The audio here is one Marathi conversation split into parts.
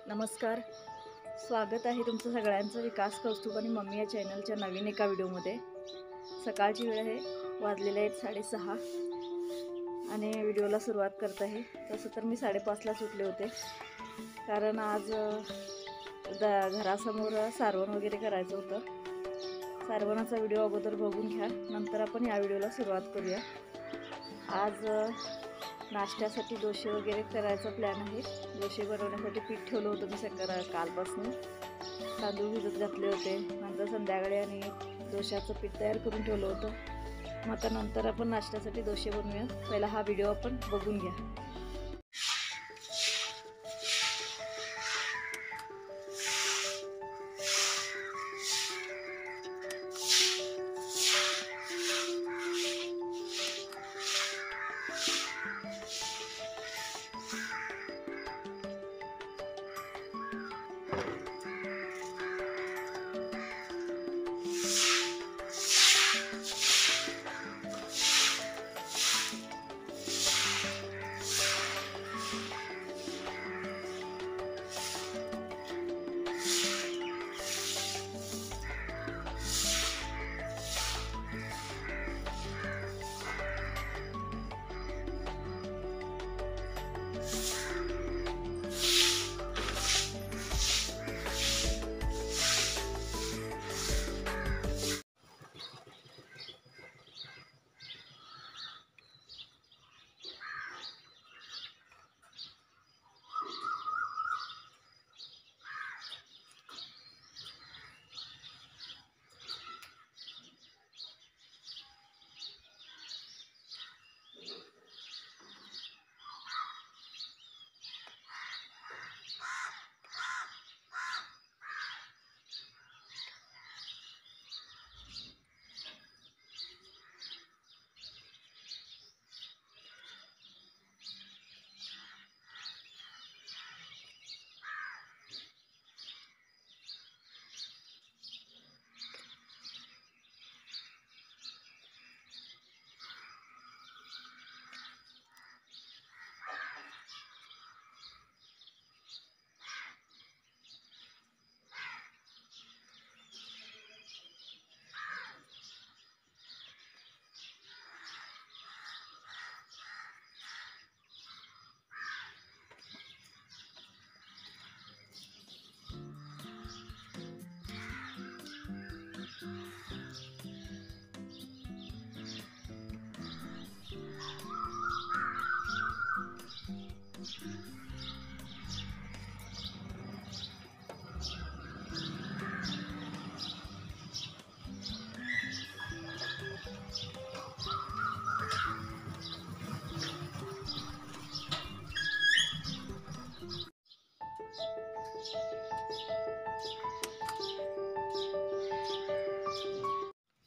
नमस्कार, स्वागत आहे तुमचं सगळ्यांचं विकास कौस्तुभ आणि मम्मी या चॅनलच्या नवीन एका व्हिडिओमध्ये। सकाळची वेळ आहे, वाजलेले आहेत 6:30 आणि व्हिडिओला सुरुवात करत आहे। तसं तर मी 5:30लाच उठले होते, कारण आज घरासमोर सारवण वगैरे करायचं होतं। सारवणाचा व्हिडिओ अगोदर बघून घ्या, नंतर आपण या व्हिडिओला सुरुवात करूया। आज नाश्त्यासाठी डोसे वगैरे करायचा प्लॅन आहे। डोसे बनवण्यासाठी पीठ ठेवलं होतं मी कालपासून। तांदूळ भिजत घातले होते, नंतर संध्याकाळी आणि डोशाचं पीठ तयार करून ठेवलं होतं। मग आता नंतर आपण नाश्त्यासाठी डोसे बनवूया। पहिला हा व्हिडिओ आपण बघून घ्या।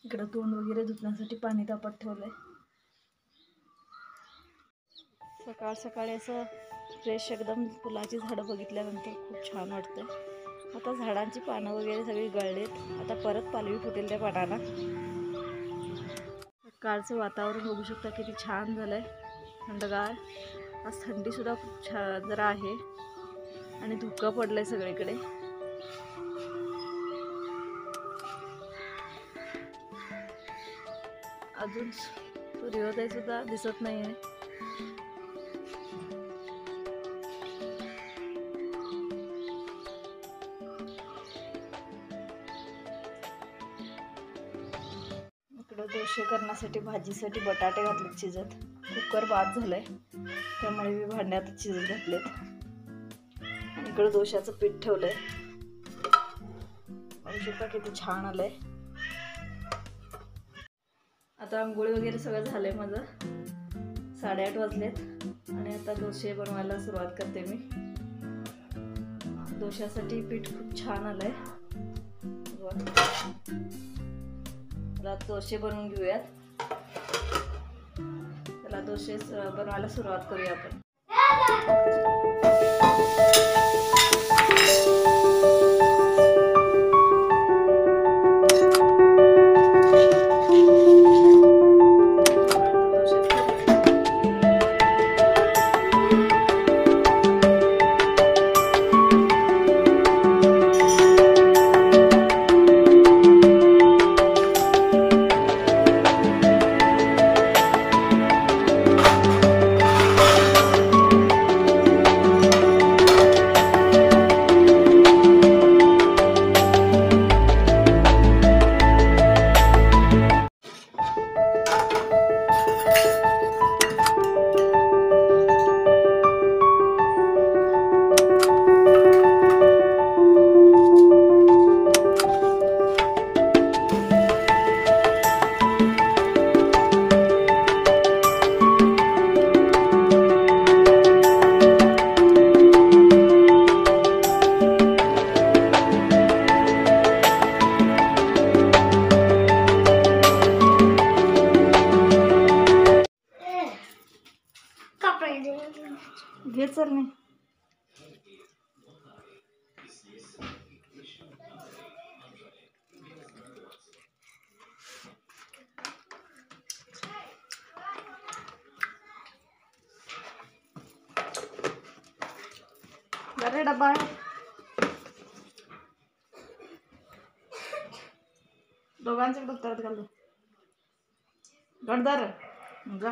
इकडे तोंड वगैरे धुण्यासाठी पाणी तापत ठेवलंय। सकाळ सकाळी असं फ्रेश एकदम फुलाची झाडं बघितल्यानंतर खूप छान वाटतंय। आता झाडांची पानं वगैरे सगळी गळलेत, आता परत पालवी फुटेल त्या पानाला। सकाळचं वातावरण बघू शकता किती छान झालंय, थंडगार। आज थंडी सुद्धा खूप छान जरा आहे आणि धुकं पडलंय सगळीकडे। अजून सूर्योदय सुद्धा दिसत नाही आहे। इकडे डोसे करण्यासाठी भाजीसाठी बटाटे घातलेत शिजत। कुकर बाद झालंय, त्यामुळे मी भांड्यातच शिजत घातलेत। इकडे डोशाचं पीठ ठेवलंय, बघू शकता किती छान आलंय। आता आंघोळी वगैरे सगळं झालंय माझं। 8:30 वाजलेत आणि आता डोसे बनवायला सुरुवात करते मी। डोशासाठी पीठ खूप छान आलंय। आता डोसे बनवून घेऊयात। त्याला डोसे बनवायला सुरुवात करूया आपण। अरे डब्बा आहे दोघांचे दप्तरात घालतो गडदार जा